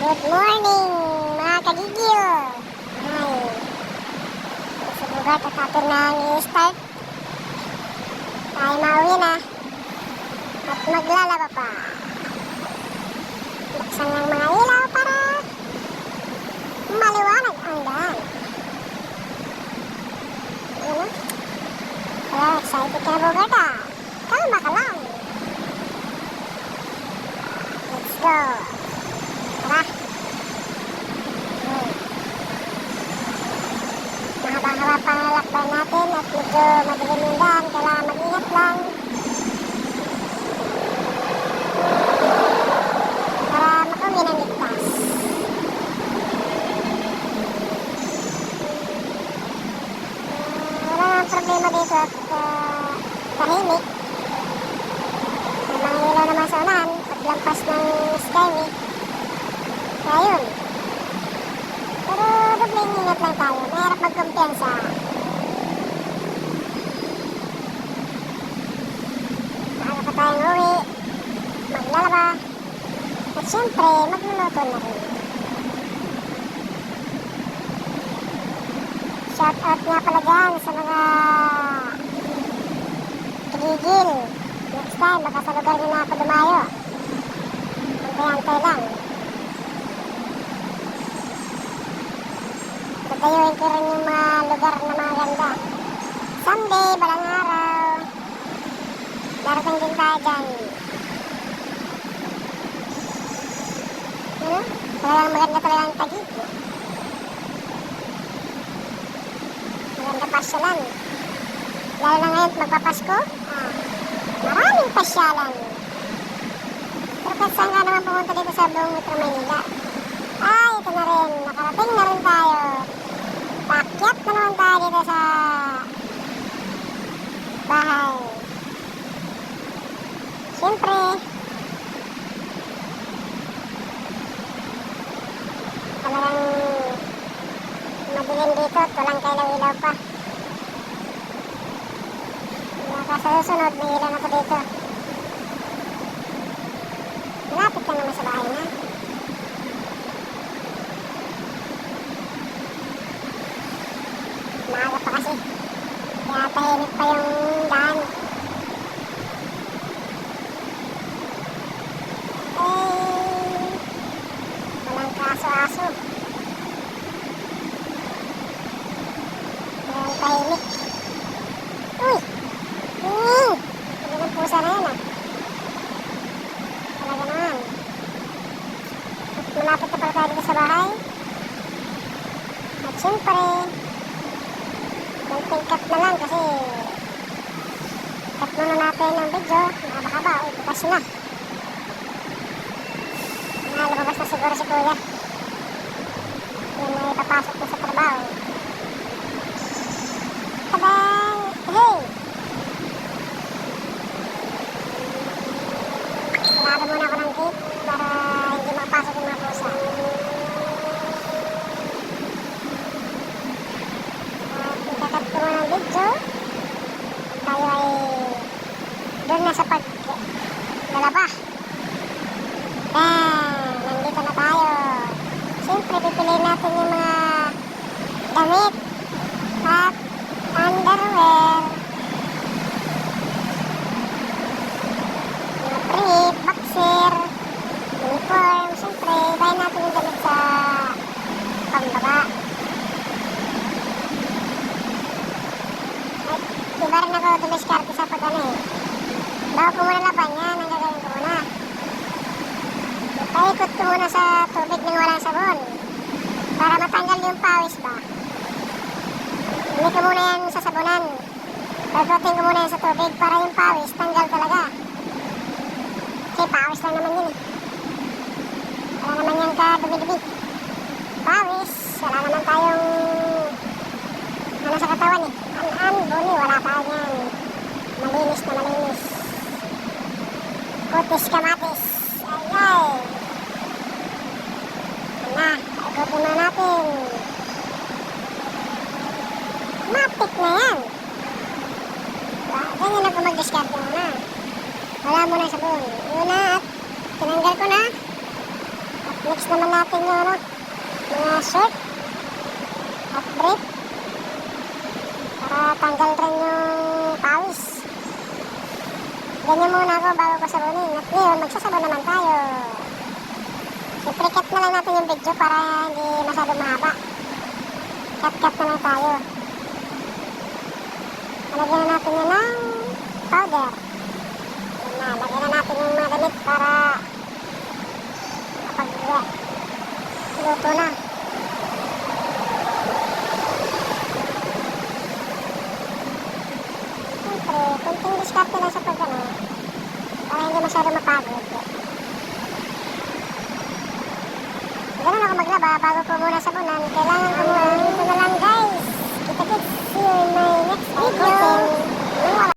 Good morning mga kagigil. Ay, sa bugat at atin na i-start. Tayo mauwi na at maglalaba pa. Buksan ng mga ilaw para maliwanag ang daan. Yun, kaya excited ka na bugat ah. Kalma ka lang. Let's go. Tara. Mahaba-haba pa ang lakbay natin at medyo madilim yung daan. Kailangan mag-ingat lang para makauwi ng ligtas. Wala nang problema dito at tahimik. May mga ilaw naman sa unahan paglampas ng skyway. Kaya yun. Pero dobling ingat lang tayo. Mahirap magkumpiyansa. Maaga pa tayong uwi. Maglalaba. At syempre, magluluto na rin. Shout out nga pala dyan sa mga kigigil. Next time, baka sa lugar nyo na ako dumayo. Antay-antay lang. Tatayuin ko rin yung mga lugar na mga ganda. Someday, balang araw, darating din tayo dyan. Talagang maganda talaga ang Taguig. Maganda pasyalan. Lalo na ngayon magpapasko. Maraming pasyalan. Pero kahit saan ka naman pumunta dito sa buong Metro Manila. Ay, ito na rin. Nakarating na rin tayo. Pakyat na naman tayo dito sa bahay. Siyempre, talagang madilim dito at walang kailaw-ilaw pa. Baka sa susunod, may ilaw na ko dito. Malapit ka naman sa bahay na. Maaga pa kasi. Kaya tahimik pa yung daan. Walang kaso-aso. Walang tahimik. Uy! Hindi ng pusa na yun ah. Talaga naman. At malapit na pala tayo dito sa bahay. At syempre, konting cut na lang kasi cut muna natin ang video. Nakakaba, bukas na. Lumabas na siguro si Kuya. Yun ay papasok na sa trabaho. Tabang! Hey! Sarado muna ako ng gate para hindi makapasok yung mga pusa. Ikakat ko muna ng video. Tayo ay doon na sa paglalaba. Nandito na tayo. Siyempre, pipiliin natin yung mga damit at underwear. Mga brief, boxer, uniform. Siyempre, ibahin natin yung damit sa pambaba. At iba rin ako dumiskarte sa pag-ano eh. Bago ko muna laban yan, ang gagawin ko muna. Paikot ko muna sa tubig ng walang sabon para matanggal yung pawis ba. Hindi ko muna yan sa sabunan. Paikutin ko muna yan sa tubig para yung pawis tanggal talaga. Kasi pawis lang naman yun eh. Wala naman yan ka dumi-dumi. Pawis, wala naman tayong ano sa katawan eh. An-an, buni, wala tayo yan. Malinis na malinis. Kutis kamatis. Ayay! Na, ikutin na natin. Matik na yan. Ganyan ako mag-discard muna. Wala muna sa buon. Yun na at tinanggal ko na. At Next naman natin yung ano, mga shirt at brief para tanggal rin yung pawis. Ganyan muna ako bago ko sabunin. At ngayon, magsasabon naman tayo. I-precut na lang natin yung video para hindi masyado mahaba. Cut-cut na lang tayo. Lagyan na natin yun ng powder. Yun na, lagyan na natin yung mga damit para kapag luto na. Siyempre, kunting diskarte lang sa pagano para hindi masyado mapagod. Ganun ako maglaba bago ko muna sabunan. Kailangan ko muna. Ito na lang guys. Kita-kits. See you in my next video.